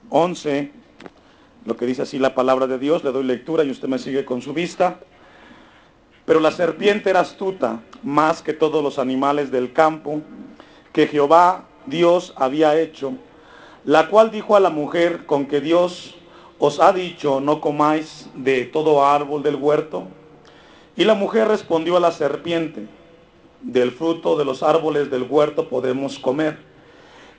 11, lo que dice así la palabra de Dios. Le doy lectura y usted me sigue con su vista. Pero la serpiente era astuta más que todos los animales del campo que Jehová Dios había hecho, la cual dijo a la mujer: con que Dios os ha dicho, no comáis de todo árbol del huerto. Y la mujer respondió a la serpiente: del fruto de los árboles del huerto podemos comer,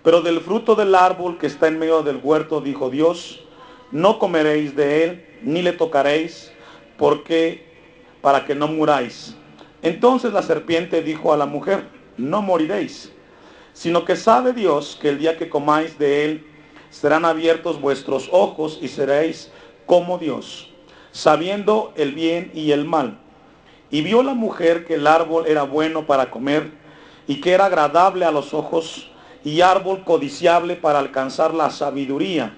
pero del fruto del árbol que está en medio del huerto, dijo Dios, no comeréis de él, ni le tocaréis, porque para que no muráis. Entonces la serpiente dijo a la mujer: no moriréis, sino que sabe Dios que el día que comáis de él, serán abiertos vuestros ojos y seréis como Dios, sabiendo el bien y el mal. Y vio la mujer que el árbol era bueno para comer, y que era agradable a los ojos, y árbol codiciable para alcanzar la sabiduría.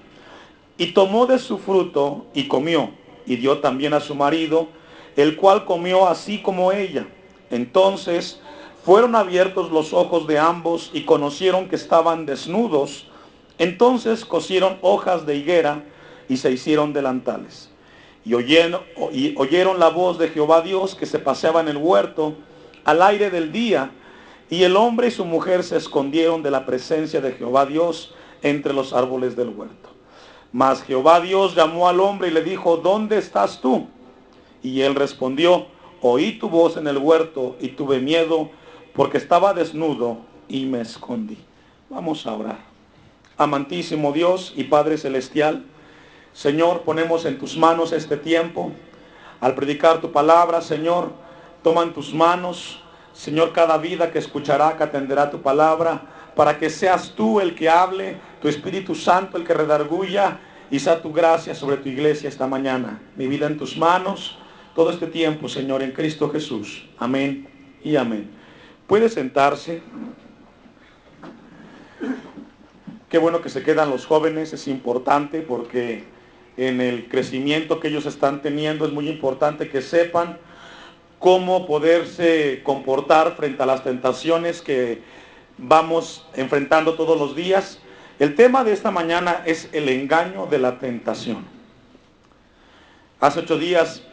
Y tomó de su fruto y comió, y dio también a su marido, el cual comió así como ella. Entonces fueron abiertos los ojos de ambos, y conocieron que estaban desnudos. Entonces cosieron hojas de higuera, y se hicieron delantales. Y oyeron la voz de Jehová Dios, que se paseaba en el huerto al aire del día. Y el hombre y su mujer se escondieron de la presencia de Jehová Dios entre los árboles del huerto. Mas Jehová Dios llamó al hombre y le dijo: ¿dónde estás tú? Y él respondió: oí tu voz en el huerto y tuve miedo, porque estaba desnudo y me escondí. Vamos a orar. Amantísimo Dios y Padre Celestial, Señor, ponemos en tus manos este tiempo. Al predicar tu palabra, Señor, toma en tus manos, Señor, cada vida que escuchará, que atenderá tu palabra, para que seas tú el que hable, tu Espíritu Santo el que redarguya, y sea tu gracia sobre tu iglesia esta mañana. Mi vida en tus manos, todo este tiempo, Señor, en Cristo Jesús. Amén y amén. Puede sentarse. Qué bueno que se quedan los jóvenes, es importante porque en el crecimiento que ellos están teniendo es muy importante que sepan cómo poderse comportar frente a las tentaciones que vamos enfrentando todos los días. El tema de esta mañana es el engaño de la tentación. Hace 8 días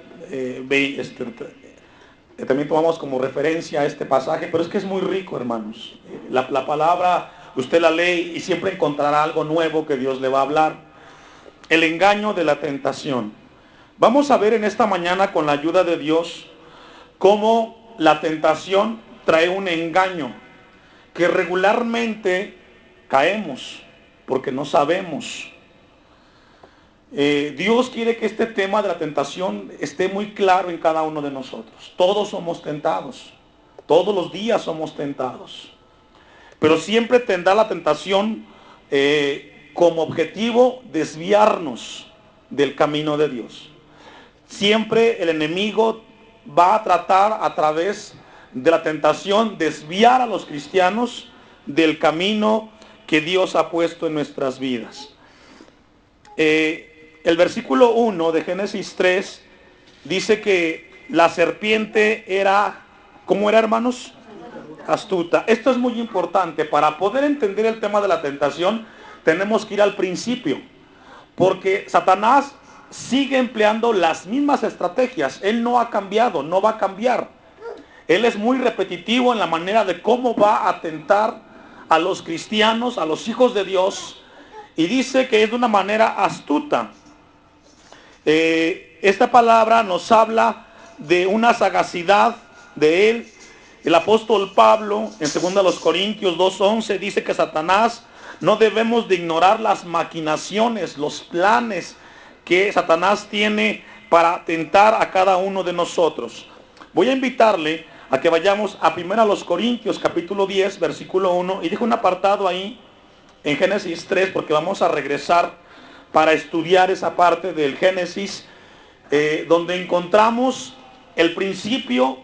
también tomamos como referencia este pasaje, pero es que es muy rico, hermanos. La palabra, usted la lee y siempre encontrará algo nuevo que Dios le va a hablar. El engaño de la tentación. Vamos a ver en esta mañana, con la ayuda de Dios, cómo la tentación trae un engaño que regularmente caemos porque no sabemos. Dios quiere que este tema de la tentación esté muy claro en cada uno de nosotros. Todos somos tentados, todos los días somos tentados, pero siempre tendrá la tentación como objetivo desviarnos del camino de Dios. Siempre el enemigo va a tratar a través de la tentación desviar a los cristianos del camino que Dios ha puesto en nuestras vidas. El versículo 1 de Génesis 3 dice que la serpiente era, ¿cómo era, hermanos? Astuta. Esto es muy importante. Para poder entender el tema de la tentación, tenemos que ir al principio, porque Satanás sigue empleando las mismas estrategias. Él no ha cambiado, no va a cambiar. Él es muy repetitivo en la manera de cómo va a tentar a los cristianos, a los hijos de Dios, y dice que es de una manera astuta. Esta palabra nos habla de una sagacidad de él. El apóstol Pablo, en 2 Corintios 2:11, dice que Satanás, no debemos de ignorar las maquinaciones, los planes que Satanás tiene para tentar a cada uno de nosotros. Voy a invitarle a que vayamos a 1 Corintios capítulo 10, versículo 1, y dejo un apartado ahí en Génesis 3, porque vamos a regresar para estudiar esa parte del Génesis, donde encontramos el principio,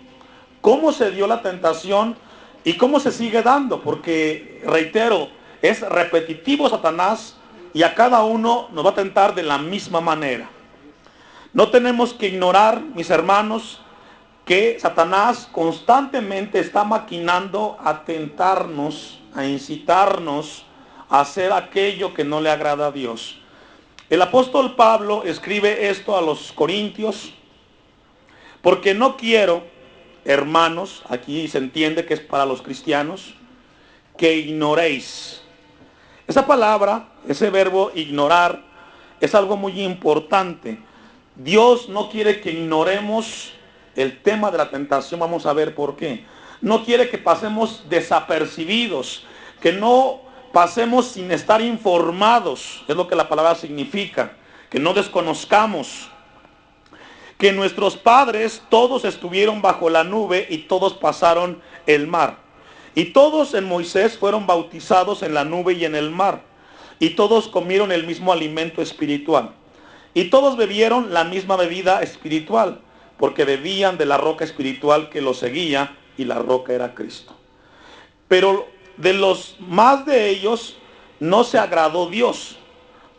cómo se dio la tentación y cómo se sigue dando, porque, reitero, es repetitivo Satanás y a cada uno nos va a tentar de la misma manera. No tenemos que ignorar, mis hermanos, que Satanás constantemente está maquinando a tentarnos, a incitarnos a hacer aquello que no le agrada a Dios. El apóstol Pablo escribe esto a los corintios, porque no quiero, hermanos, aquí se entiende que es para los cristianos, que ignoréis. Esa palabra, ese verbo ignorar, es algo muy importante. Dios no quiere que ignoremos el tema de la tentación. Vamos a ver por qué. No quiere que pasemos desapercibidos, que no pasemos sin estar informados. Es lo que la palabra significa. Que no desconozcamos. Que nuestros padres todos estuvieron bajo la nube y todos pasaron el mar. Y todos en Moisés fueron bautizados en la nube y en el mar. Y todos comieron el mismo alimento espiritual. Y todos bebieron la misma bebida espiritual, porque bebían de la roca espiritual que los seguía, y la roca era Cristo. Pero de los más de ellos no se agradó Dios,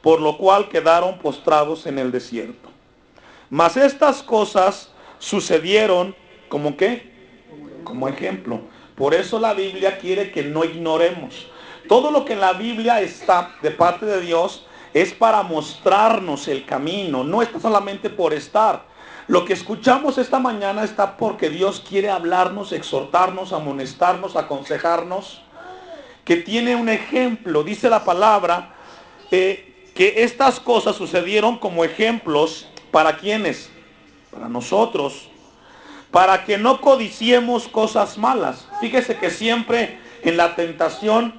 por lo cual quedaron postrados en el desierto. Mas estas cosas sucedieron, ¿como qué? Como ejemplo. Por eso la Biblia quiere que no ignoremos. Todo lo que en la Biblia está de parte de Dios es para mostrarnos el camino. No está solamente por estar. Lo que escuchamos esta mañana está porque Dios quiere hablarnos, exhortarnos, amonestarnos, aconsejarnos. Que tiene un ejemplo. Dice la palabra que estas cosas sucedieron como ejemplos. ¿Para quiénes? Para nosotros. Para que no codiciemos cosas malas. Fíjese que siempre en la tentación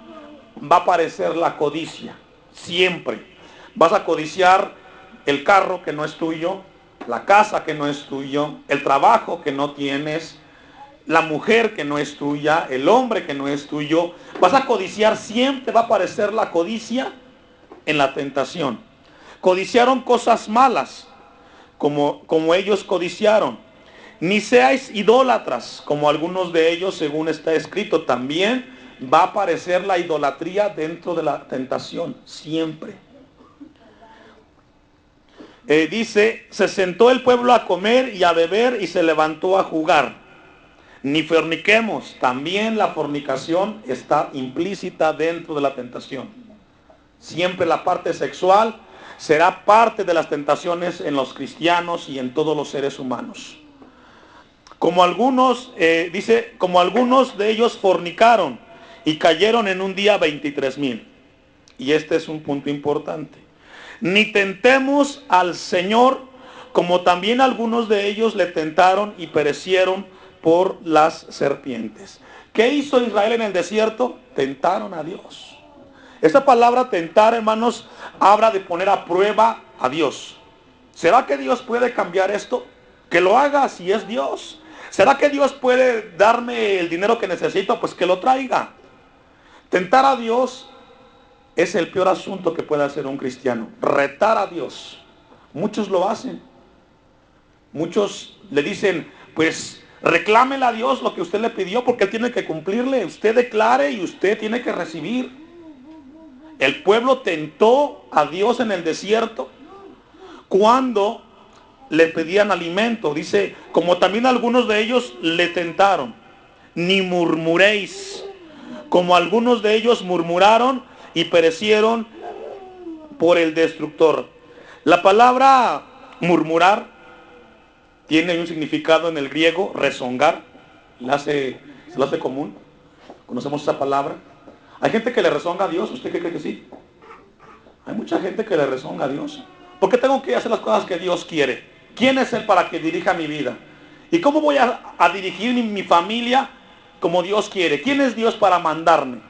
va a aparecer la codicia. Siempre. Vas a codiciar el carro que no es tuyo, la casa que no es tuyo, el trabajo que no tienes, la mujer que no es tuya, el hombre que no es tuyo. Vas a codiciar, siempre va a aparecer la codicia en la tentación. Codiciaron cosas malas, como ellos codiciaron. Ni seáis idólatras, como algunos de ellos, según está escrito. También va a aparecer la idolatría dentro de la tentación, siempre. Dice, se sentó el pueblo a comer y a beber y se levantó a jugar. Ni forniquemos. También la fornicación está implícita dentro de la tentación. Siempre la parte sexual será parte de las tentaciones en los cristianos y en todos los seres humanos. Como algunos, dice, como algunos de ellos fornicaron y cayeron en un día 23,000. Y este es un punto importante. Ni tentemos al Señor, como también algunos de ellos le tentaron y perecieron por las serpientes. ¿Qué hizo Israel en el desierto? Tentaron a Dios. Esta palabra tentar, hermanos, habla de poner a prueba a Dios. ¿Será que Dios puede cambiar esto? Que lo haga si es Dios. ¿Será que Dios puede darme el dinero que necesito? Pues que lo traiga. Tentar a Dios es el peor asunto que puede hacer un cristiano. Retar a Dios. Muchos lo hacen. Muchos le dicen, pues reclámele a Dios lo que usted le pidió, porque Él tiene que cumplirle. Usted declare y usted tiene que recibir. El pueblo tentó a Dios en el desierto cuando le pedían alimento. Dice, como también algunos de ellos le tentaron. Ni murmuréis, como algunos de ellos murmuraron y perecieron por el destructor. La palabra murmurar tiene un significado en el griego, rezongar. Se lo hace común. Conocemos esa palabra. Hay gente que le rezonga a Dios. ¿Usted qué cree que sí? Hay mucha gente que le rezonga a Dios. ¿Por qué tengo que hacer las cosas que Dios quiere? ¿Quién es Él para que dirija mi vida? ¿Y cómo voy a dirigir mi familia como Dios quiere? ¿Quién es Dios para mandarme?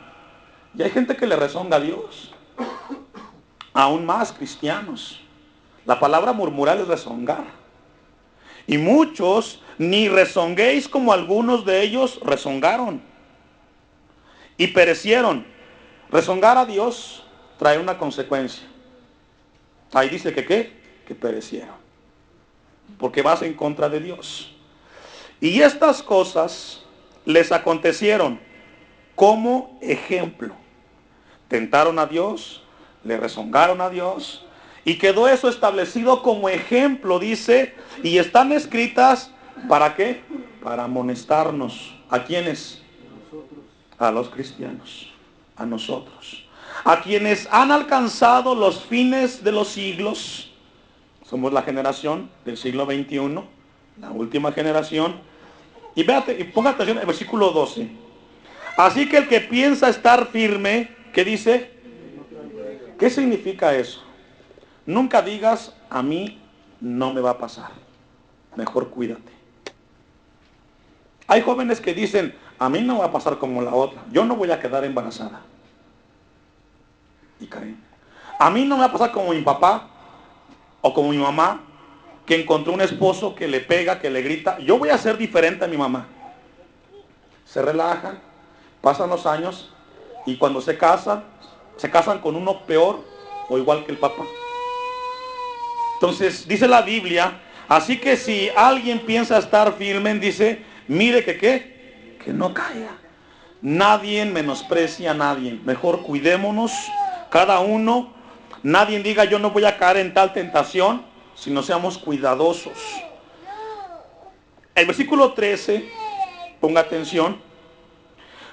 Y hay gente que le rezonga a Dios. Aún más cristianos. La palabra murmurar es rezongar. Y muchos ni rezonguéis como algunos de ellos rezongaron. Y perecieron. Rezongar a Dios trae una consecuencia. Ahí dice que ¿qué? Que perecieron. Porque vas en contra de Dios. Y estas cosas les acontecieron como ejemplo. Tentaron a Dios, le rezongaron a Dios, y quedó eso establecido como ejemplo, dice, y están escritas, ¿para qué? Para amonestarnos. ¿A quiénes? A los cristianos, a nosotros. a quienes han alcanzado los fines de los siglos. Somos la generación del siglo XXI, la última generación. Y véate, y ponga atención al versículo 12. Así que el que piensa estar firme, ¿qué dice? ¿Qué significa eso? Nunca digas, a mí no me va a pasar. Mejor cuídate. Hay jóvenes que dicen, a mí no va a pasar como la otra. Yo no voy a quedar embarazada. Y caen. A mí no me va a pasar como mi papá o como mi mamá, que encontró un esposo que le pega, que le grita. Yo voy a ser diferente a mi mamá. Se relajan, pasan los años y cuando se casan con uno peor o igual que el papá. Entonces dice la Biblia, así que si alguien piensa estar firme, dice, mire que qué, que no caiga. Nadie menosprecia a nadie. Mejor cuidémonos cada uno. Nadie diga yo no voy a caer en tal tentación, sino seamos cuidadosos. El versículo 13, ponga atención.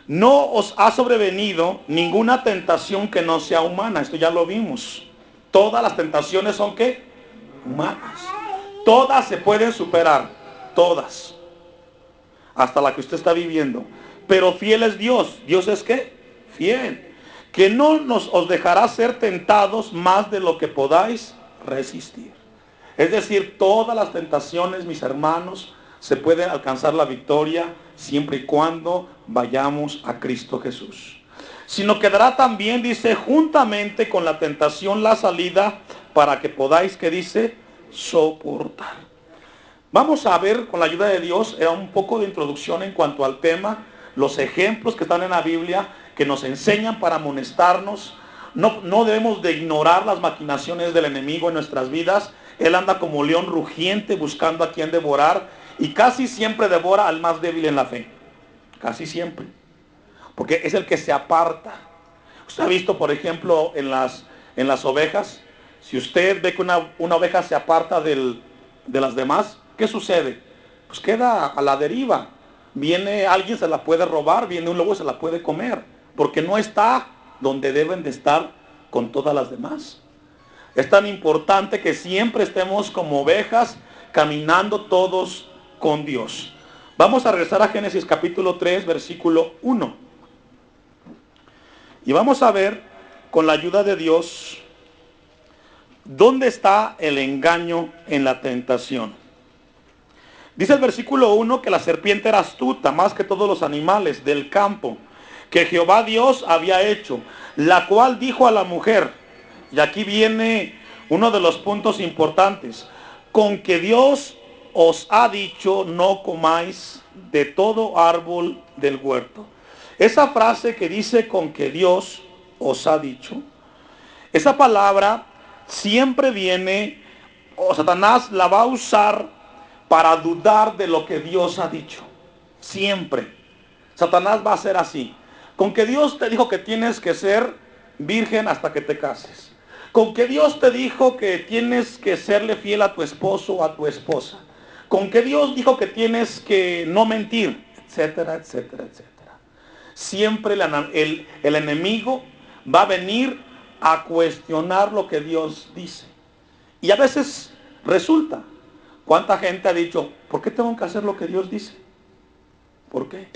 No os ha sobrevenido ninguna tentación que no sea humana. Esto ya lo vimos. Todas las tentaciones son ¿qué? Humanas. Todas se pueden superar. Todas. Hasta la que usted está viviendo. Pero fiel es Dios. ¿Dios es qué? Fiel. Que no os dejará ser tentados más de lo que podáis resistir. Es decir, todas las tentaciones, mis hermanos, se puede alcanzar la victoria siempre y cuando vayamos a Cristo Jesús. Sino quedará también, dice, juntamente con la tentación la salida para que podáis, ¿qué dice? Soportar. Vamos a ver con la ayuda de Dios, era un poco de introducción en cuanto al tema, los ejemplos que están en la Biblia, que nos enseñan para amonestarnos. No debemos de ignorar las maquinaciones del enemigo en nuestras vidas. Él anda como león rugiente buscando a quien devorar y casi siempre devora al más débil en la fe. Casi siempre. Porque es el que se aparta. Usted ha visto, por ejemplo, en las ovejas, si usted ve que una oveja se aparta de las demás, ¿qué sucede? Pues queda a la deriva. Viene alguien, se la puede robar, viene un lobo y se la puede comer. Porque no está donde deben de estar con todas las demás. Es tan importante que siempre estemos como ovejas caminando todos con Dios. Vamos a regresar a Génesis capítulo 3, versículo 1. Y vamos a ver, con la ayuda de Dios, dónde está el engaño en la tentación. Dice el versículo 1 que la serpiente era astuta más que todos los animales del campo que Jehová Dios había hecho, la cual dijo a la mujer, y aquí viene uno de los puntos importantes, con que Dios os ha dicho no comáis de todo árbol del huerto. Esa frase que dice con que Dios os ha dicho, esa palabra siempre viene, o Satanás la va a usar para dudar de lo que Dios ha dicho. Siempre. Satanás va a ser así. Con que Dios te dijo que tienes que ser virgen hasta que te cases. Con que Dios te dijo que tienes que serle fiel a tu esposo o a tu esposa. Con que Dios dijo que tienes que no mentir, etcétera, etcétera, etcétera. Siempre el enemigo va a venir a cuestionar lo que Dios dice. Y a veces resulta. ¿Cuánta gente ha dicho, ¿por qué tengo que hacer lo que Dios dice? ¿Por qué?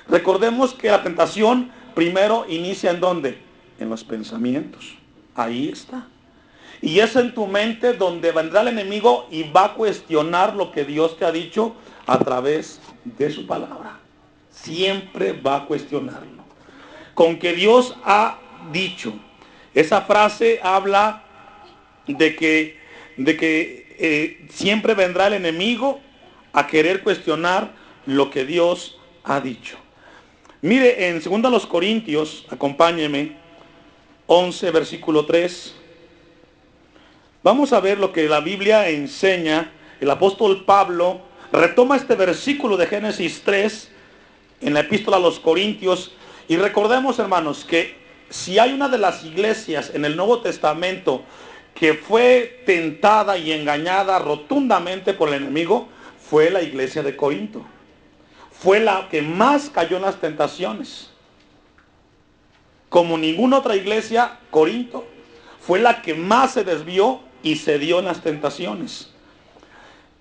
Recordemos que la tentación primero inicia ¿en dónde? En los pensamientos. Ahí está. Y es en tu mente donde vendrá el enemigo y va a cuestionar lo que Dios te ha dicho a través de su palabra. Siempre va a cuestionarlo. Con que Dios ha dicho. Esa frase habla de que siempre vendrá el enemigo a querer cuestionar lo que Dios ha dicho. Mire, en 2 Corintios, acompáñeme, 11, versículo 3. Vamos a ver lo que la Biblia enseña. El apóstol Pablo retoma este versículo de Génesis 3 en la epístola a los Corintios. Y recordemos, hermanos, que si hay una de las iglesias en el Nuevo Testamento que fue tentada y engañada rotundamente por el enemigo, fue la iglesia de Corinto. Fue la que más cayó en las tentaciones. como ninguna otra iglesia, Corinto fue la que más se desvió y cedió en las tentaciones.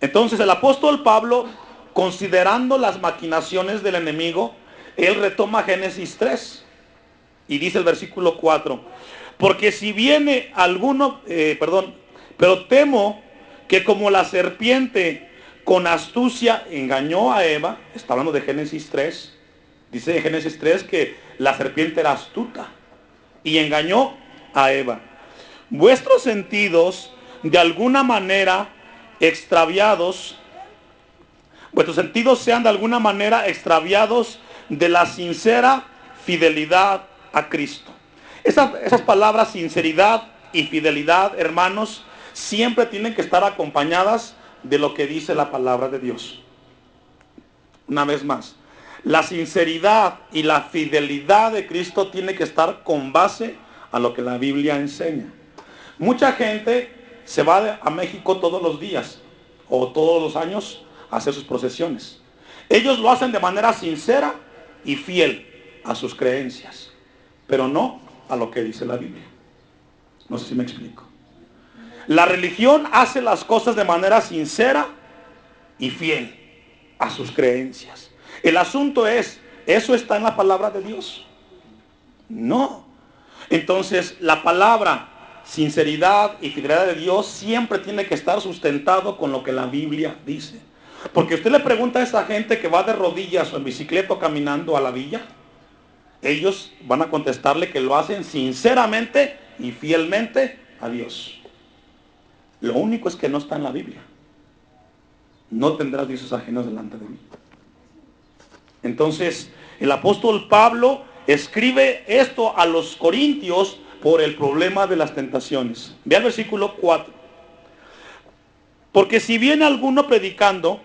Entonces el apóstol Pablo, considerando las maquinaciones del enemigo, él retoma Génesis 3 y dice el versículo 4, porque si viene alguno, pero temo que como la serpiente con astucia engañó a Eva, está hablando de Génesis 3, dice en Génesis 3 que la serpiente era astuta y engañó a Eva. Vuestros sentidos de alguna manera extraviados, vuestros sentidos sean de alguna manera extraviados de la sincera fidelidad a Cristo. Esas palabras sinceridad y fidelidad, hermanos, siempre tienen que estar acompañadas de lo que dice la palabra de Dios. Una vez más, la sinceridad y la fidelidad de Cristo tiene que estar con base a lo que la Biblia enseña. Mucha gente se va a México todos los días o todos los años a hacer sus procesiones. Ellos lo hacen de manera sincera y fiel a sus creencias, pero no a lo que dice la Biblia. No sé si me explico. La religión hace las cosas de manera sincera y fiel a sus creencias. El asunto es, ¿eso está en la palabra de Dios? No. Entonces, la palabra sinceridad y fidelidad de Dios siempre tiene que estar sustentado con lo que la Biblia dice. Porque usted le pregunta a esa gente que va de rodillas o en bicicleta o caminando a la villa, ellos van a contestarle que lo hacen sinceramente y fielmente a Dios. Lo único es que no está en la Biblia. No tendrás dioses ajenos delante de mí. Entonces, el apóstol Pablo escribe esto a los corintios por el problema de las tentaciones. Ve al versículo 4. Porque si viene alguno predicando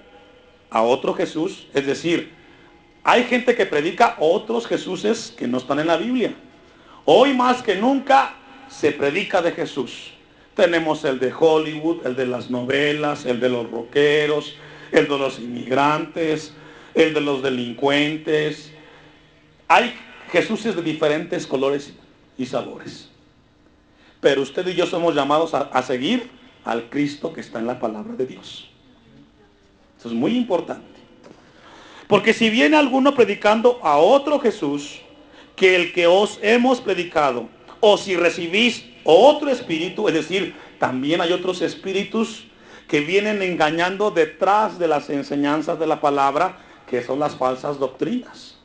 a otro Jesús, es decir, hay gente que predica otros Jesuses que no están en la Biblia. Hoy más que nunca se predica de Jesús. Tenemos el de Hollywood, el de las novelas, el de los rockeros, el de los inmigrantes, el de los delincuentes. Hay Jesuses de diferentes colores y sabores. Pero usted y yo somos llamados a seguir al Cristo que está en la palabra de Dios. Eso es muy importante. Porque si viene alguno predicando a otro Jesús que el que os hemos predicado, o si recibís otro espíritu, es decir, también hay otros espíritus que vienen engañando detrás de las enseñanzas de la palabra, que son las falsas doctrinas.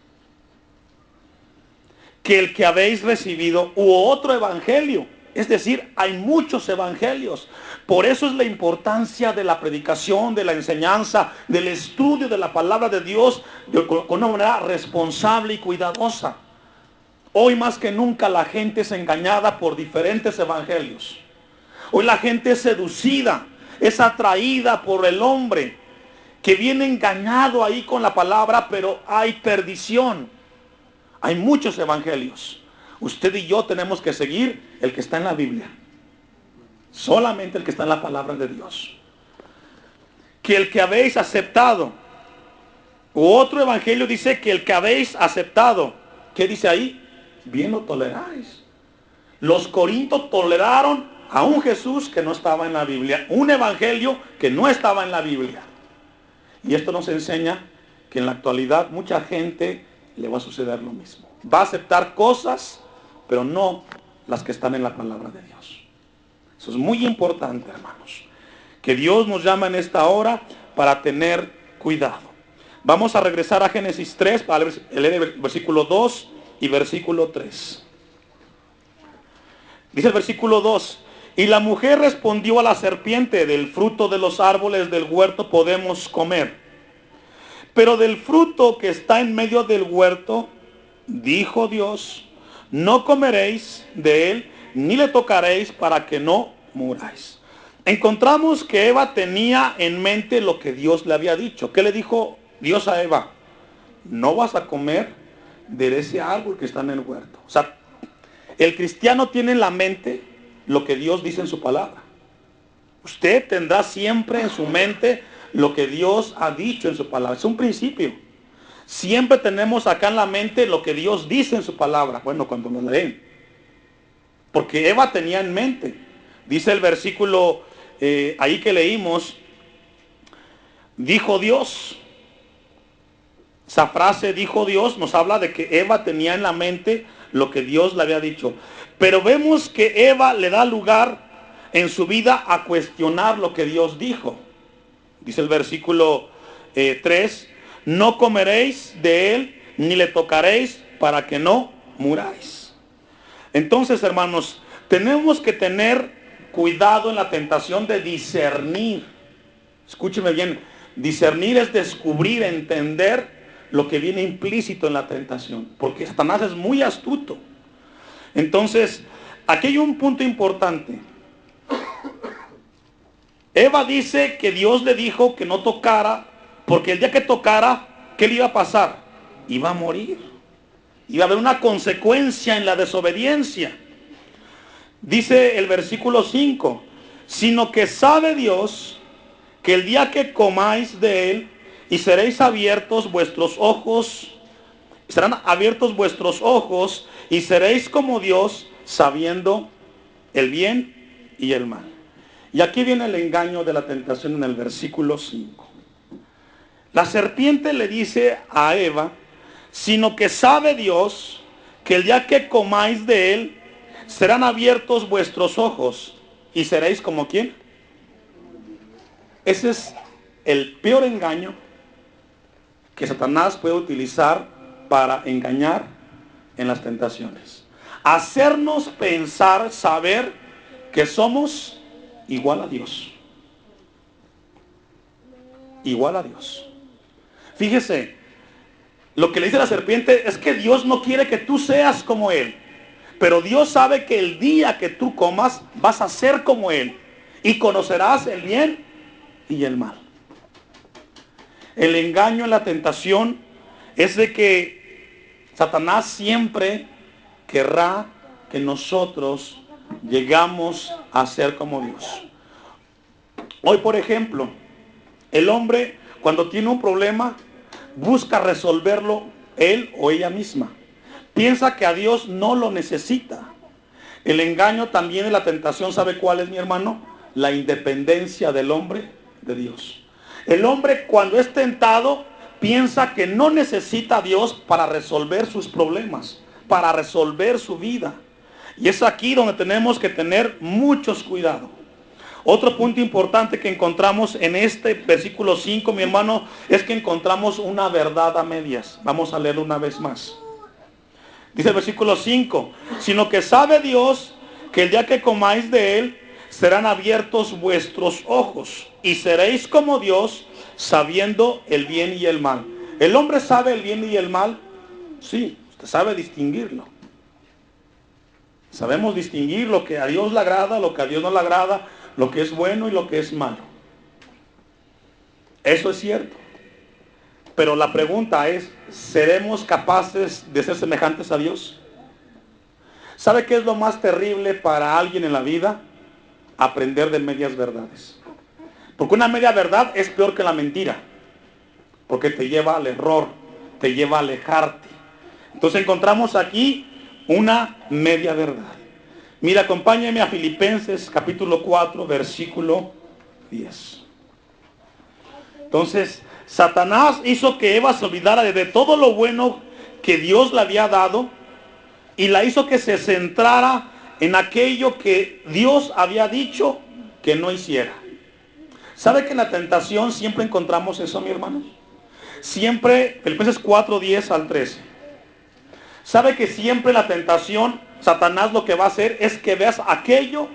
Que el que habéis recibido u otro evangelio, es decir, hay muchos evangelios. Por eso es la importancia de la predicación, de la enseñanza, del estudio de la palabra de Dios con una manera responsable y cuidadosa. Hoy más que nunca la gente es engañada por diferentes evangelios. Hoy la gente es seducida, es atraída por el hombre que viene engañado ahí con la palabra, pero hay perdición. Hay muchos evangelios. Usted y yo tenemos que seguir el que está en la Biblia. Solamente el que está en la palabra de Dios. Que el que habéis aceptado. U otro evangelio dice que el que habéis aceptado. ¿Qué dice ahí? Bien lo toleráis. Los corintios toleraron a un Jesús que no estaba en la Biblia. Un evangelio que no estaba en la Biblia. Y esto nos enseña que en la actualidad mucha gente le va a suceder lo mismo. Va a aceptar cosas, pero no las que están en la palabra de Dios. Eso es muy importante, hermanos. Que Dios nos llama en esta hora para tener cuidado. Vamos a regresar a Génesis 3 para leer el versículo 2 y versículo 3. Dice el versículo 2. Y la mujer respondió a la serpiente: del fruto de los árboles del huerto podemos comer. Pero del fruto que está en medio del huerto, dijo Dios, no comeréis de él, ni le tocaréis para que no muráis. Encontramos que Eva tenía en mente lo que Dios le había dicho. ¿Qué le dijo Dios a Eva? No vas a comer de ese árbol que está en el huerto. O sea, el cristiano tiene en la mente lo que Dios dice en su palabra. Usted tendrá siempre en su mente lo que Dios ha dicho en su palabra. Es un principio. Siempre tenemos acá en la mente lo que Dios dice en su palabra. Bueno, cuando lo leen. Porque Eva tenía en mente. Dice el versículo ahí que leímos, dijo Dios. Esa frase, dijo Dios, nos habla de que Eva tenía en la mente lo que Dios le había dicho. Pero vemos que Eva le da lugar en su vida a cuestionar lo que Dios dijo. Dice el versículo 3, no comeréis de él, ni le tocaréis, para que no muráis. Entonces, hermanos, tenemos que tener cuidado en la tentación de discernir. Escúcheme bien, discernir es descubrir, entender lo que viene implícito en la tentación, porque Satanás es muy astuto. Entonces, aquí hay un punto importante. Eva dice que Dios le dijo que no tocara, porque el día que tocara, ¿qué le iba a pasar? Iba a morir. Iba a haber una consecuencia en la desobediencia. Dice el versículo 5, sino que sabe Dios que el día que comáis de él, y seréis abiertos vuestros ojos, serán abiertos vuestros ojos, y seréis como Dios, sabiendo el bien y el mal. Y aquí viene el engaño de la tentación en el versículo 5. La serpiente le dice a Eva, sino que sabe Dios que el día que comáis de él, serán abiertos vuestros ojos, y seréis como ¿quién? Ese es el peor engaño que Satanás puede utilizar para engañar en las tentaciones. Hacernos pensar, saber que somos igual a Dios. Igual a Dios. Fíjese, lo que le dice la serpiente es que Dios no quiere que tú seas como Él. Pero Dios sabe que el día que tú comas vas a ser como Él. Y conocerás el bien y el mal. El engaño en la tentación es de que Satanás siempre querrá que nosotros llegamos a ser como Dios. Hoy, por ejemplo, el hombre cuando tiene un problema busca resolverlo él o ella misma. Piensa que a Dios no lo necesita. El engaño también de la tentación, ¿sabe cuál es, mi hermano? La independencia del hombre de Dios. El hombre cuando es tentado piensa que no necesita a Dios para resolver sus problemas, para resolver su vida. Y es aquí donde tenemos que tener muchos cuidados. Otro punto importante que encontramos en este versículo 5, mi hermano, es que encontramos una verdad a medias. Vamos a leerlo una vez más. Dice el versículo 5, sino que sabe Dios que el día que comáis de él, serán abiertos vuestros ojos, y seréis como Dios, sabiendo el bien y el mal. ¿El hombre sabe el bien y el mal? Sí, usted sabe distinguirlo. Sabemos distinguir lo que a Dios le agrada, lo que a Dios no le agrada, lo que es bueno y lo que es malo. Eso es cierto. Pero la pregunta es, ¿seremos capaces de ser semejantes a Dios? ¿Sabe qué es lo más terrible para alguien en la vida? Aprender de medias verdades. Porque una media verdad es peor que la mentira. Porque te lleva al error, te lleva a alejarte. Entonces encontramos aquí una media verdad. Mira, acompáñeme a Filipenses capítulo 4, versículo 10. Entonces, Satanás hizo que Eva se olvidara de todo lo bueno que Dios le había dado y la hizo que se centrara en aquello que Dios había dicho que no hiciera. ¿Sabe que en la tentación siempre encontramos eso, mi hermano? Siempre, Filipenses 4, 10 al 13. ¿Sabe que siempre en la tentación Satanás lo que va a hacer es que veas aquello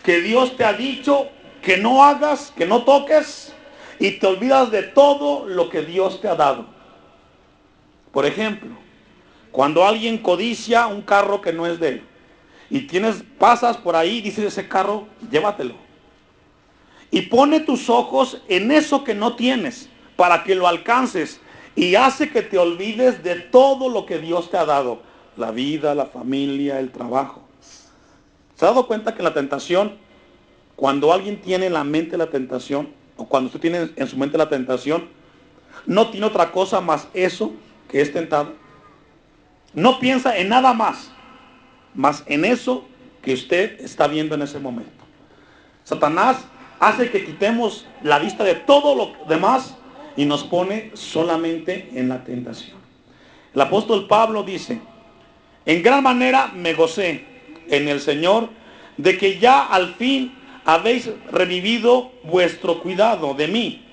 que Dios te ha dicho que no hagas, que no toques, y te olvidas de todo lo que Dios te ha dado? Por ejemplo, cuando alguien codicia un carro que no es de él, y pasas por ahí y dices, ese carro, llévatelo. Y pone tus ojos en eso que no tienes, para que lo alcances, y hace que te olvides de todo lo que Dios te ha dado. La vida, la familia, el trabajo. ¿Se ha dado cuenta que la tentación, cuando alguien tiene en la mente la tentación, o cuando usted tiene en su mente la tentación, no tiene otra cosa más eso que es tentado. No piensa en nada más en eso que usted está viendo en ese momento. Satanás hace que quitemos la vista de todo lo demás y nos pone solamente en la tentación. El apóstol Pablo dice: en gran manera me gocé en el Señor de que ya al fin habéis revivido vuestro cuidado de mí,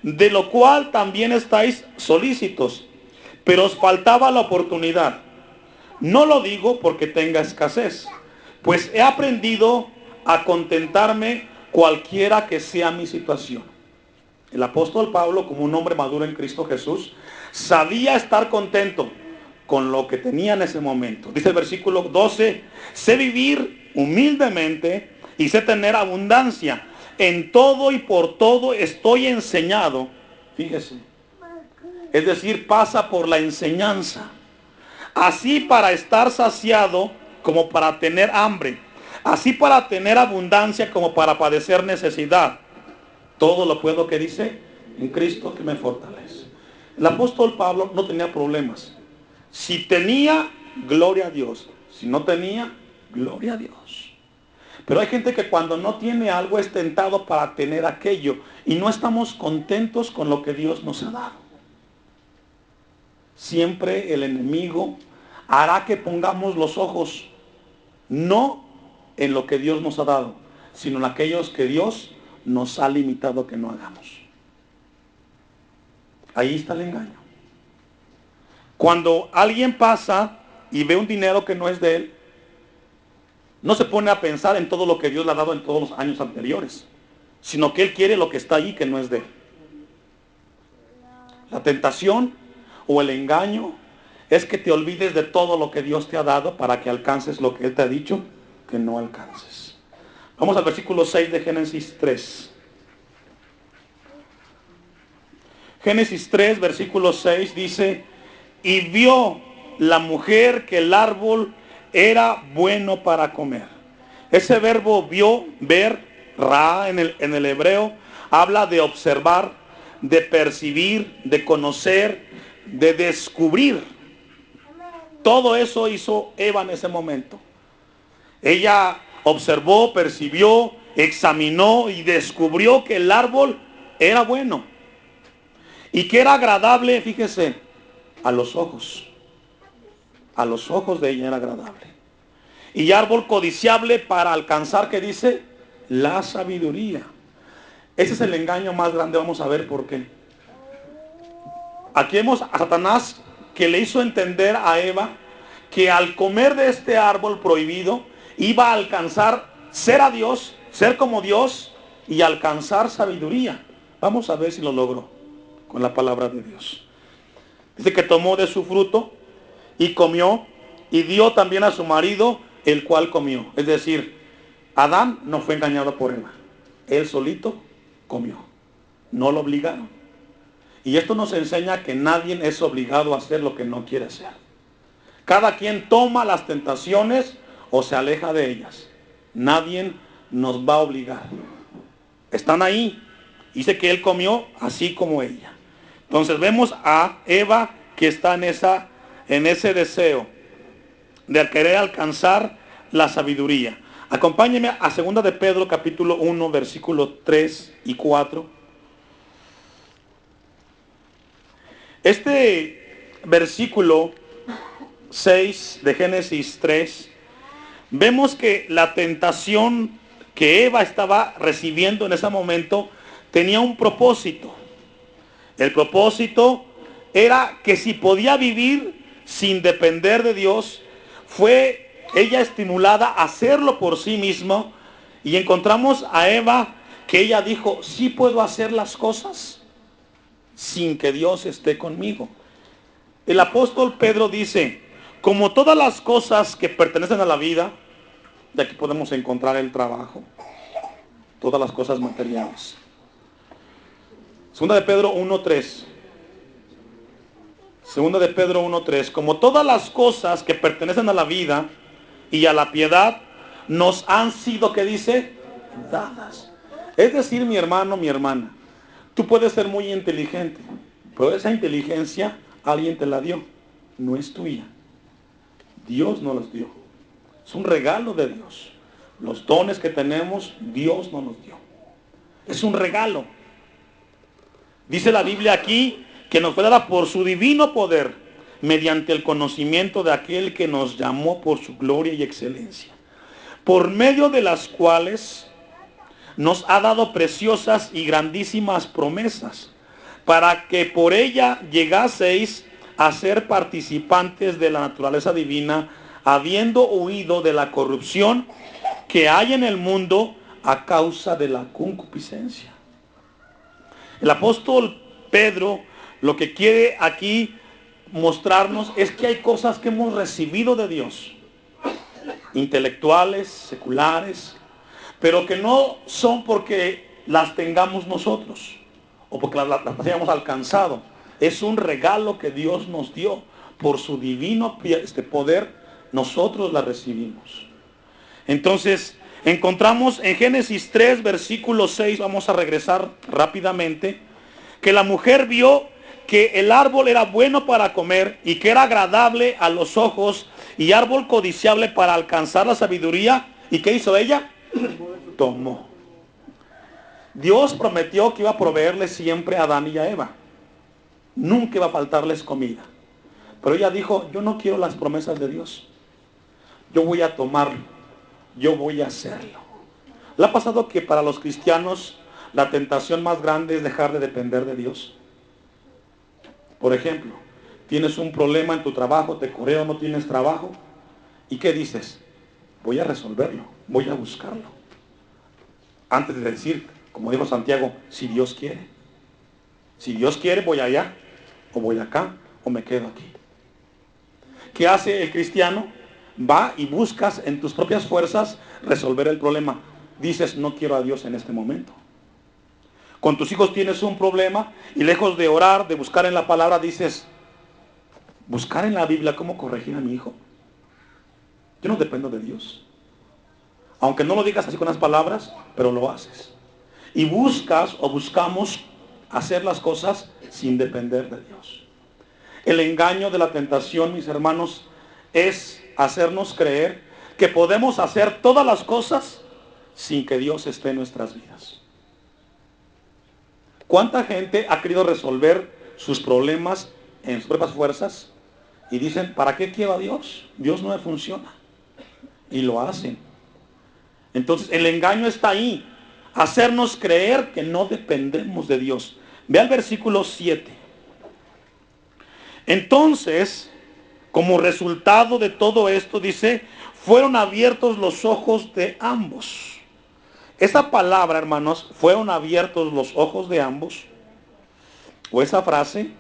de lo cual también estáis solícitos, pero os faltaba la oportunidad. No lo digo porque tenga escasez, pues he aprendido a contentarme cualquiera que sea mi situación. El apóstol Pablo, como un hombre maduro en Cristo Jesús, sabía estar contento con lo que tenía en ese momento. Dice el versículo 12: sé vivir humildemente y sé tener abundancia. En todo y por todo estoy enseñado. Fíjese. Es decir, pasa por la enseñanza. Así para estar saciado como para tener hambre. Así para tener abundancia como para padecer necesidad. Todo lo puedo, que dice, en Cristo que me fortalece. El apóstol Pablo no tenía problemas. Si tenía, gloria a Dios. Si no tenía, gloria a Dios. Pero hay gente que cuando no tiene algo es tentado para tener aquello. Y no estamos contentos con lo que Dios nos ha dado. Siempre el enemigo hará que pongamos los ojos no en lo que Dios nos ha dado, sino en aquellos que Dios nos ha limitado a que no hagamos. Ahí está el engaño. Cuando alguien pasa y ve un dinero que no es de él, no se pone a pensar en todo lo que Dios le ha dado en todos los años anteriores, sino que él quiere lo que está ahí que no es de él. La tentación o el engaño es que te olvides de todo lo que Dios te ha dado para que alcances lo que Él te ha dicho que no alcances. Vamos al versículo 6 de Génesis 3. Génesis 3, versículo 6 dice: y vio la mujer que el árbol era bueno para comer. Ese verbo vio, ver, ra en el hebreo, habla de observar, de percibir, de conocer, de descubrir. Todo eso hizo Eva en ese momento. Ella observó, percibió, examinó y descubrió que el árbol era bueno y que era agradable, fíjese, a los ojos. A los ojos de ella era agradable. Y árbol codiciable para alcanzar, ¿qué dice? La sabiduría. Ese es el engaño más grande. Vamos a ver por qué. Aquí vemos a Satanás que le hizo entender a Eva que al comer de este árbol prohibido iba a alcanzar ser a Dios, ser como Dios y alcanzar sabiduría. Vamos a ver si lo logró con la palabra de Dios. Dice que tomó de su fruto y comió y dio también a su marido, el cual comió. Es decir, Adán no fue engañado por Eva. Él solito comió. No lo obligaron. Y esto nos enseña que nadie es obligado a hacer lo que no quiere hacer. Cada quien toma las tentaciones o se aleja de ellas. Nadie nos va a obligar. Están ahí. Dice que él comió así como ella. Entonces vemos a Eva que está en ese deseo de querer alcanzar la sabiduría. Acompáñenme a 2 de Pedro capítulo 1 versículos 3 y 4. Este versículo 6 de Génesis 3, vemos que la tentación que Eva estaba recibiendo en ese momento tenía un propósito. El propósito era que si podía vivir sin depender de Dios, fue ella estimulada a hacerlo por sí misma. Y encontramos a Eva que ella dijo: sí puedo hacer las cosas sin que Dios esté conmigo. El apóstol Pedro dice: como todas las cosas que pertenecen a la vida, de aquí podemos encontrar el trabajo, todas las cosas materiales. 2 de Pedro 1:3. 2 de Pedro 1:3. Como todas las cosas que pertenecen a la vida y a la piedad nos han sido, ¿qué dice? Dadas. Es decir, mi hermano, mi hermana, tú puedes ser muy inteligente, Pero esa inteligencia alguien te la dio, no es tuya. Dios nos los dio. Es un regalo de Dios. Los dones que tenemos, Dios nos los dio. Es un regalo. Dice la Biblia aquí que nos fue dada por su divino poder, mediante el conocimiento de aquel que nos llamó por su gloria y excelencia, por medio de las cuales nos ha dado preciosas y grandísimas promesas, para que por ella llegaseis a ser participantes de la naturaleza divina, habiendo huido de la corrupción que hay en el mundo a causa de la concupiscencia. El apóstol Pedro lo que quiere aquí mostrarnos es que hay cosas que hemos recibido de Dios, intelectuales, seculares, pero que no son porque las tengamos nosotros o porque las hayamos alcanzado. Es un regalo que Dios nos dio. Por su divino poder nosotros las recibimos. Entonces encontramos en Génesis 3 versículo 6, vamos a regresar rápidamente, que la mujer vio que el árbol era bueno para comer y que era agradable a los ojos y árbol codiciable para alcanzar la sabiduría. ¿Y qué hizo ella? Tomó. Dios prometió que iba a proveerle siempre a Adán y a Eva. Nunca iba a faltarles comida. Pero ella dijo, yo no quiero las promesas de Dios. Yo voy a tomarlo. Yo voy a hacerlo. ¿Le ha pasado que para los cristianos la tentación más grande es dejar de depender de Dios? Por ejemplo, tienes un problema en tu trabajo, te corrieron, no tienes trabajo. ¿Y qué dices? Voy a resolverlo, voy a buscarlo. Antes de decir, como dijo Santiago, si Dios quiere. Si Dios quiere, voy allá, o voy acá, o me quedo aquí. ¿Qué hace el cristiano? Va y buscas en tus propias fuerzas resolver el problema. Dices, no quiero a Dios en este momento. Con tus hijos tienes un problema y lejos de orar, de buscar en la palabra, dices, buscar en la Biblia cómo corregir a mi hijo. Yo no dependo de Dios. Aunque no lo digas así con las palabras, pero lo haces. Y buscas o buscamos hacer las cosas sin depender de Dios. El engaño de la tentación, mis hermanos, es hacernos creer que podemos hacer todas las cosas sin que Dios esté en nuestras vidas. ¿Cuánta gente ha querido resolver sus problemas en sus propias fuerzas? Y dicen, ¿para qué quiero a Dios? Dios no me funciona. Y lo hacen. Entonces el engaño está ahí. Hacernos creer que no dependemos de Dios. Ve al versículo 7. Entonces, como resultado de todo esto, dice, fueron abiertos los ojos de ambos. Esa palabra, hermanos, fueron abiertos los ojos de ambos, o esa frase,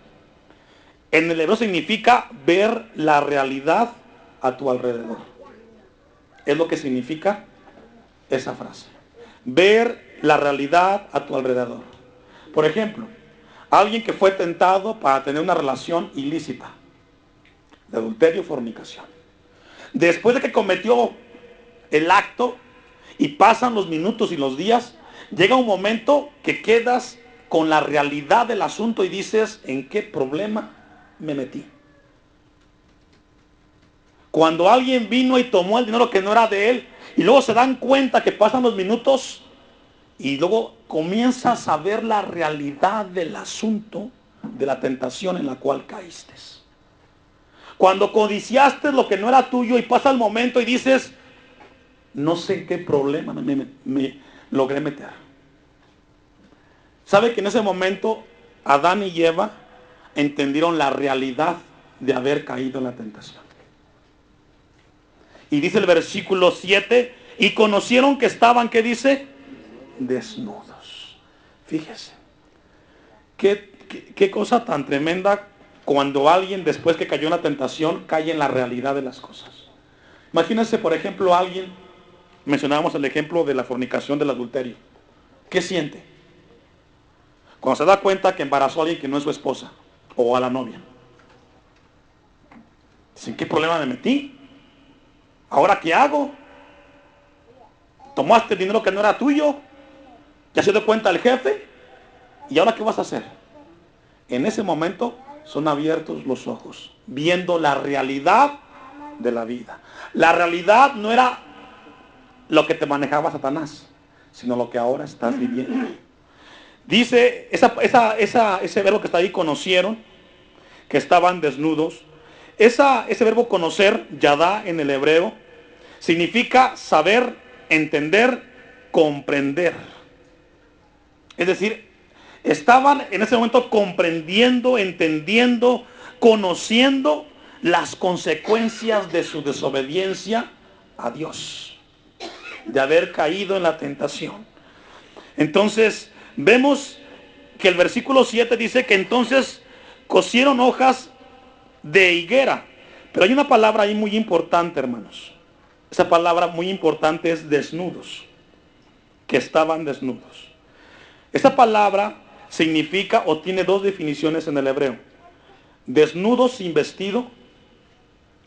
en el hebreo significa ver la realidad a tu alrededor. Es lo que significa esa frase. Ver la realidad a tu alrededor. Por ejemplo, alguien que fue tentado para tener una relación ilícita, de adulterio y fornicación. Después de que cometió el acto y pasan los minutos y los días, llega un momento que quedas con la realidad del asunto y dices, ¿en qué problema me metí? Cuando alguien vino y tomó el dinero que no era de él, y luego se dan cuenta que pasan los minutos y luego comienzas a ver la realidad del asunto de la tentación en la cual caíste. Cuando codiciaste lo que no era tuyo y pasa el momento y dices, no sé en qué problema me logré meter. ¿Sabe que en ese momento Adán y Eva entendieron la realidad de haber caído en la tentación? Y dice el versículo 7, y conocieron que estaban, ¿qué dice? Desnudos. Fíjese, qué cosa tan tremenda cuando alguien después que cayó en la tentación cae en la realidad de las cosas. Imagínense, por ejemplo, alguien, mencionábamos el ejemplo de la fornicación, del adulterio. ¿Qué siente? Cuando se da cuenta que embarazó a alguien que no es su esposa o a la novia. ¿En qué problema me metí? ¿Ahora qué hago? Tomaste el dinero que no era tuyo, ya se dio cuenta el jefe, ¿y ahora qué vas a hacer? en ese momento son abiertos los ojos, viendo la realidad de la vida. La realidad no era lo que te manejaba Satanás, sino lo que ahora estás viviendo. Dice ese verbo que está ahí, conocieron, que estaban desnudos. Ese verbo conocer, yadá en el hebreo, significa saber, entender, comprender. Es decir, estaban en ese momento comprendiendo, entendiendo, conociendo las consecuencias de su desobediencia a Dios, de haber caído en la tentación. Entonces, vemos que el versículo 7 dice que entonces cosieron hojas de higuera. Pero hay una palabra ahí muy importante, hermanos. Esa palabra muy importante es desnudos, que estaban desnudos. Esa palabra significa o tiene dos definiciones en el hebreo: desnudos sin vestido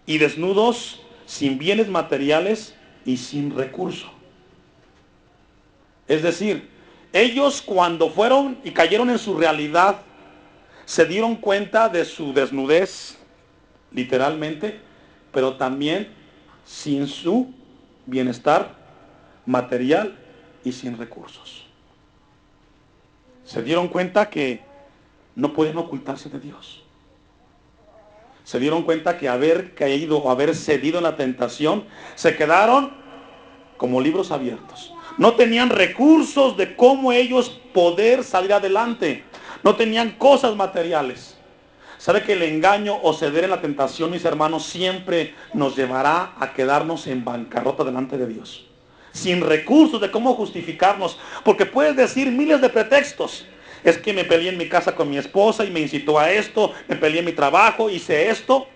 y desnudos sin bienes materiales y sin recurso. Es decir, ellos cuando fueron y cayeron en su realidad, se dieron cuenta de su desnudez, literalmente, pero también sin su bienestar material y sin recursos. Se dieron cuenta que no pueden ocultarse de Dios. Se dieron cuenta que haber caído o haber cedido en la tentación, se quedaron como libros abiertos. No tenían recursos de cómo ellos poder salir adelante. No tenían cosas materiales. ¿Sabe que el engaño o ceder en la tentación, mis hermanos, siempre nos llevará a quedarnos en bancarrota delante de Dios? Sin recursos de cómo justificarnos. Porque puedes decir miles de pretextos. Es que me peleé en mi casa con mi esposa y me incitó a esto. Me peleé en mi trabajo, hice esto.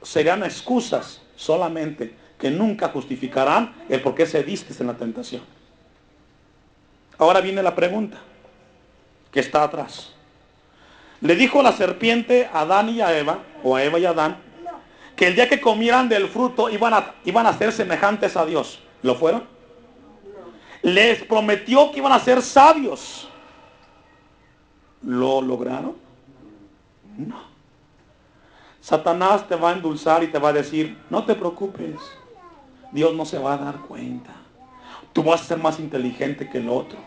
Serían excusas solamente que nunca justificarán el por qué cediste en la tentación. Ahora viene la pregunta que está atrás. Le dijo la serpiente a Adán y a Eva, o a Eva y a Adán, que el día que comieran del fruto iban a ser semejantes a Dios. ¿Lo fueron? Les prometió que iban a ser sabios. ¿Lo lograron? No. Satanás te va a endulzar y te va a decir, no te preocupes, Dios no se va a dar cuenta. Tú vas a ser más inteligente que el otro.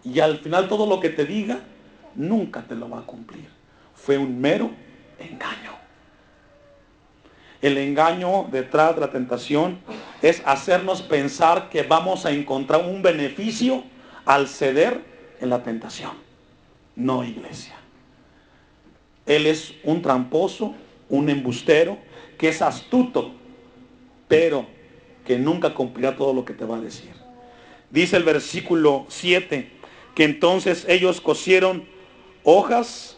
Y al final todo lo que te diga, nunca te lo va a cumplir. Fue un mero engaño. El engaño detrás de la tentación es hacernos pensar que vamos a encontrar un beneficio al ceder en la tentación. No, iglesia. Él es un tramposo, un embustero, que es astuto, pero que nunca cumplirá todo lo que te va a decir. Dice el versículo 7, que entonces ellos cosieron hojas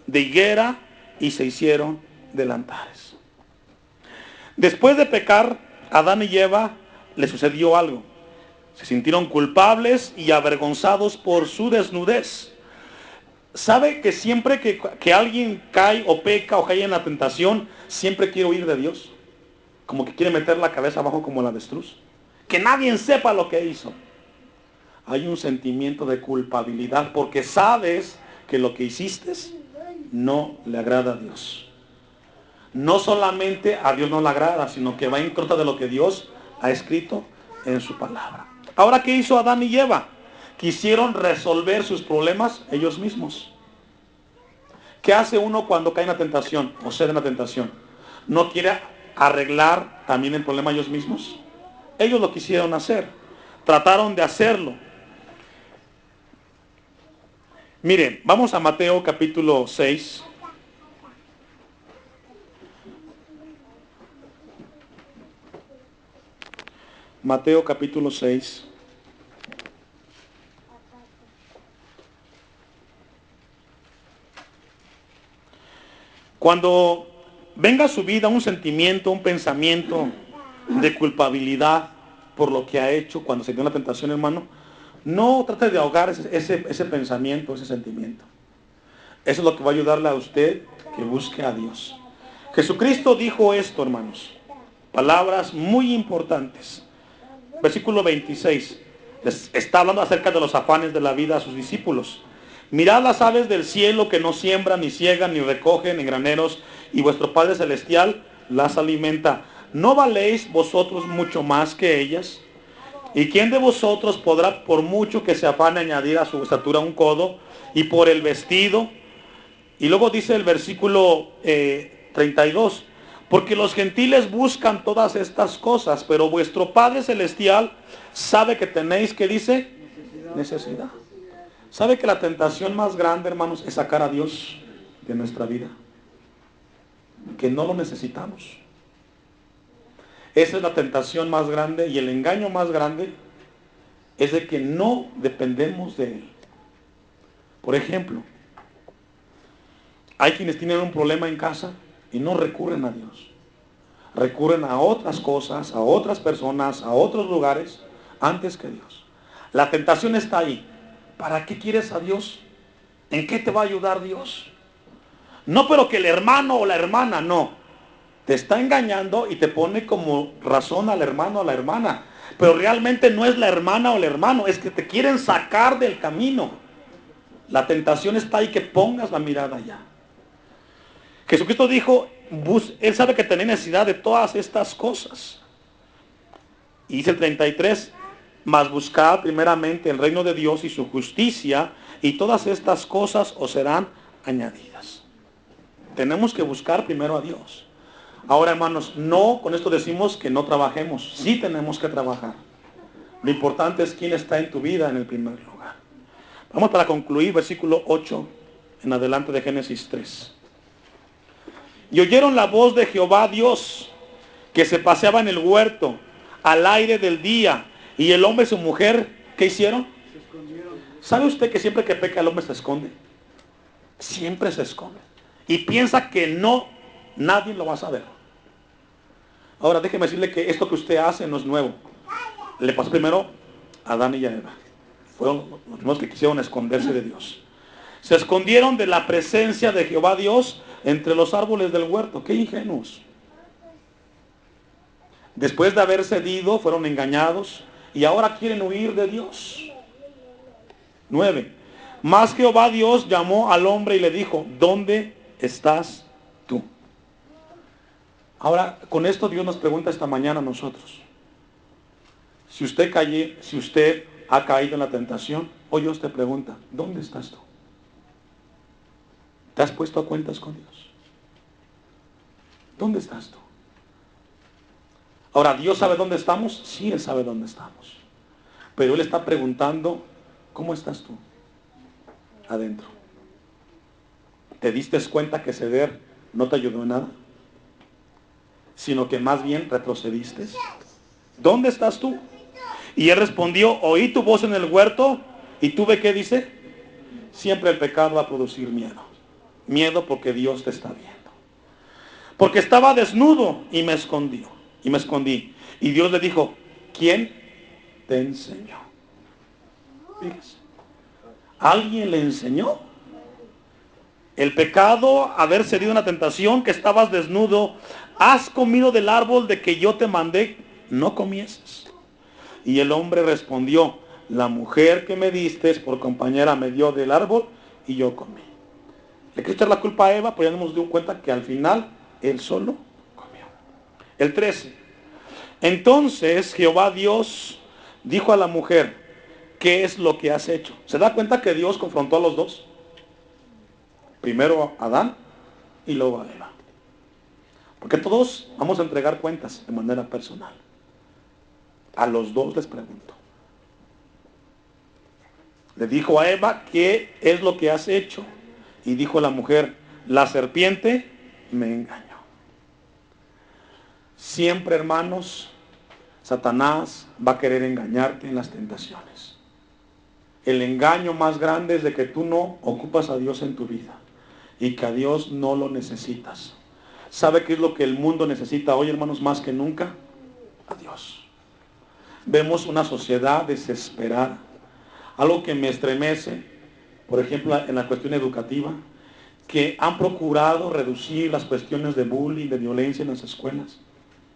de higuera y se hicieron delantares. Después de pecar, a Adán y Eva le sucedió algo. Se sintieron culpables y avergonzados por su desnudez. ¿Sabe que siempre que alguien cae o peca o cae en la tentación, siempre quiere huir de Dios? Como que quiere meter la cabeza abajo como el avestruz. Que nadie sepa lo que hizo. Hay un sentimiento de culpabilidad porque sabes que lo que hiciste no le agrada a Dios. No solamente a Dios no le agrada, sino que va en contra de lo que Dios ha escrito en su palabra. Ahora, ¿qué hizo Adán y Eva? Quisieron resolver sus problemas ellos mismos. ¿Qué hace uno cuando cae en la tentación o cede en la tentación? ¿No quiere arreglar también el problema ellos mismos? Ellos lo quisieron hacer. Trataron de hacerlo. Miren, vamos a Mateo capítulo 6. Mateo capítulo 6. Cuando venga a su vida un sentimiento, un pensamiento de culpabilidad por lo que ha hecho cuando se dio en la tentación, hermano, no trate de ahogar ese pensamiento, ese sentimiento. Eso es lo que va a ayudarle a usted que busque a Dios. Jesucristo dijo esto, hermanos. Palabras muy importantes. Versículo 26. Les está hablando acerca de los afanes de la vida a sus discípulos. Mirad las aves del cielo que no siembran, ni ciegan, ni recogen en graneros, y vuestro Padre Celestial las alimenta. ¿No valéis vosotros mucho más que ellas? ¿Y quién de vosotros podrá, por mucho que se afane, añadir a su estatura un codo? Y por el vestido. Y luego dice el versículo 32, porque los gentiles buscan todas estas cosas, pero vuestro Padre Celestial sabe que tenéis, ¿qué dice? Necesidad. ¿Sabe que la tentación más grande, hermanos, es sacar a Dios de nuestra vida? Que no lo necesitamos. Esa es la tentación más grande, y el engaño más grande es de que no dependemos de Él. Por ejemplo, hay quienes tienen un problema en casa y no recurren a Dios. Recurren a otras cosas, a otras personas, a otros lugares, antes que Dios. La tentación está ahí. ¿Para qué quieres a Dios? ¿En qué te va a ayudar Dios? No, pero que el hermano o la hermana, no. Te está engañando y te pone como razón al hermano o a la hermana. Pero realmente no es la hermana o el hermano, es que te quieren sacar del camino. La tentación está ahí, que pongas la mirada allá. Jesucristo dijo, Él sabe que tenés necesidad de todas estas cosas. Y dice el 33, mas buscad primeramente el reino de Dios y su justicia, y todas estas cosas os serán añadidas. Tenemos que buscar primero a Dios. Ahora, hermanos, no con esto decimos que no trabajemos. Sí tenemos que trabajar. Lo importante es quién está en tu vida en el primer lugar. Vamos para concluir, versículo 8 en adelante de Génesis 3. Y oyeron la voz de Jehová Dios, que se paseaba en el huerto al aire del día, y el hombre y su mujer, ¿qué hicieron? Se escondieron. ¿Sabe usted que siempre que peca el hombre se esconde? Siempre se esconde. Y piensa que no, nadie lo va a saber. Ahora déjeme decirle que esto que usted hace no es nuevo. Le pasó primero a Adán y a Eva. Fueron los primeros que quisieron esconderse de Dios. Se escondieron de la presencia de Jehová Dios entre los árboles del huerto. ¡Qué ingenuos! Después de haber cedido, fueron engañados y ahora quieren huir de Dios. 9. Mas Jehová Dios llamó al hombre y le dijo, ¿dónde estás tú? Ahora, con esto Dios nos pregunta esta mañana a nosotros. Si usted ha caído en la tentación, hoy Dios te pregunta, ¿dónde estás tú? ¿Te has puesto a cuentas con Dios? ¿Dónde estás tú? Ahora, ¿Dios sabe dónde estamos? Sí, Él sabe dónde estamos. Pero Él está preguntando, ¿cómo estás tú? Adentro. ¿Te diste cuenta que ceder no te ayudó en nada? Sino que más bien retrocediste. ¿Dónde estás tú? Y él respondió, oí tu voz en el huerto, y tuve, ¿qué dice? Siempre el pecado va a producir miedo. Miedo porque Dios te está viendo. Porque estaba desnudo y me escondí. Y Dios le dijo, ¿quién te enseñó? Fíjese. ¿Alguien le enseñó? El pecado, haber cedido una tentación, que estabas desnudo, has comido del árbol de que yo te mandé, no comieses. Y el hombre respondió, la mujer que me diste por compañera me dio del árbol y yo comí. Le quiero echar la culpa a Eva, pero ya nos dio cuenta que al final él solo comió. El 13. Entonces Jehová Dios dijo a la mujer, ¿qué es lo que has hecho? ¿Se da cuenta que Dios confrontó a los dos? Primero a Adán y luego a Eva. Porque todos vamos a entregar cuentas de manera personal. A los dos les pregunto. Le dijo a Eva, ¿qué es lo que has hecho? Y dijo la mujer, la serpiente me engañó. Siempre, hermanos, Satanás va a querer engañarte en las tentaciones. El engaño más grande es de que tú no ocupas a Dios en tu vida y que a Dios no lo necesitas. ¿Sabe qué es lo que el mundo necesita hoy, hermanos, más que nunca? A Dios. Vemos una sociedad desesperada. Algo que me estremece, por ejemplo, en la cuestión educativa, que han procurado reducir las cuestiones de bullying, de violencia en las escuelas.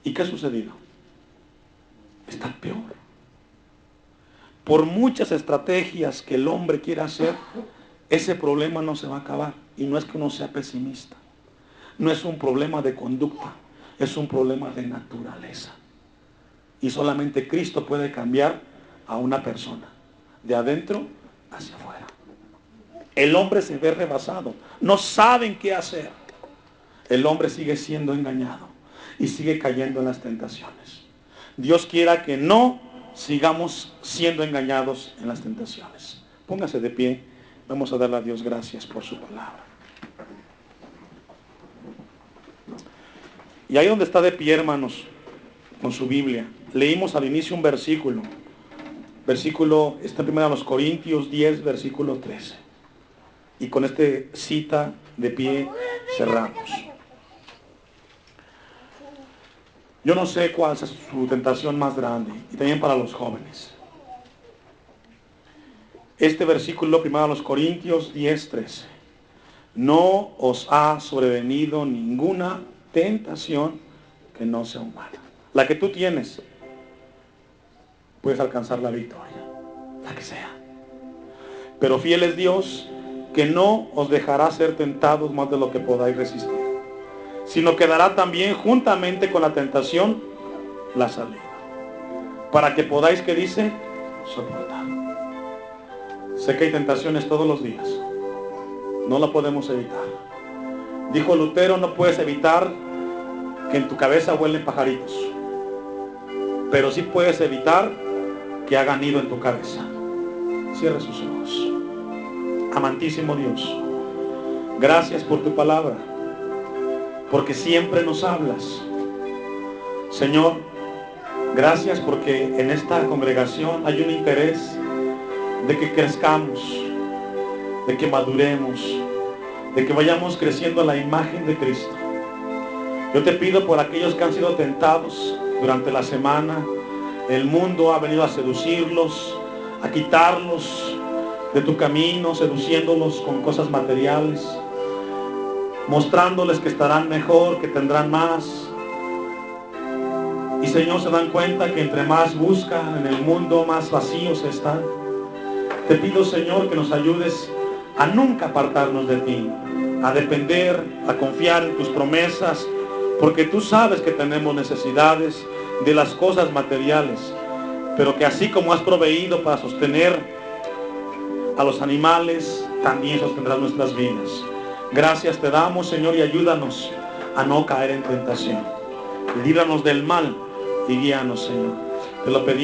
¿Y qué ha sucedido? Está peor. Por muchas estrategias que el hombre quiera hacer, ese problema no se va a acabar. Y no es que uno sea pesimista. No es un problema de conducta, es un problema de naturaleza. Y solamente Cristo puede cambiar a una persona, de adentro hacia afuera. El hombre se ve rebasado, no saben qué hacer. El hombre sigue siendo engañado y sigue cayendo en las tentaciones. Dios quiera que no sigamos siendo engañados en las tentaciones. Póngase de pie, vamos a darle a Dios gracias por su palabra. Y ahí donde está de pie, hermanos, con su Biblia, leímos al inicio un versículo. Versículo, está en 1 Corintios 10, versículo 13. Y con este cita de pie cerramos. Yo no sé cuál es su tentación más grande, y también para los jóvenes. Este versículo, 1 Corintios 10, 13. No os ha sobrevenido ninguna tentación que no sea humana. La que tú tienes, puedes alcanzar la victoria, la que sea. Pero fiel es Dios, que no os dejará ser tentados más de lo que podáis resistir, sino que dará también juntamente con la tentación la salida, para que podáis, ¿qué dice? Soportar. Sé que hay tentaciones todos los días, no la podemos evitar. Dijo Lutero, no puedes evitar que en tu cabeza vuelen pajaritos, pero sí puedes evitar que hagan nido en tu cabeza. Cierra sus ojos. Amantísimo Dios, gracias por tu palabra, porque siempre nos hablas. Señor, gracias porque en esta congregación hay un interés de que crezcamos, de que maduremos, de que vayamos creciendo a la imagen de Cristo. Yo te pido por aquellos que han sido tentados durante la semana. El mundo ha venido a seducirlos, a quitarlos de tu camino, seduciéndolos con cosas materiales, mostrándoles que estarán mejor, que tendrán más. Y Señor, se dan cuenta que entre más buscan en el mundo, más vacíos están. Te pido, Señor, que nos ayudes a nunca apartarnos de ti, a depender, a confiar en tus promesas, porque tú sabes que tenemos necesidades de las cosas materiales, pero que así como has proveído para sostener a los animales, también sostendrás nuestras vidas. Gracias te damos, Señor, y ayúdanos a no caer en tentación. Líbranos del mal y guíanos, Señor. Te lo pedimos.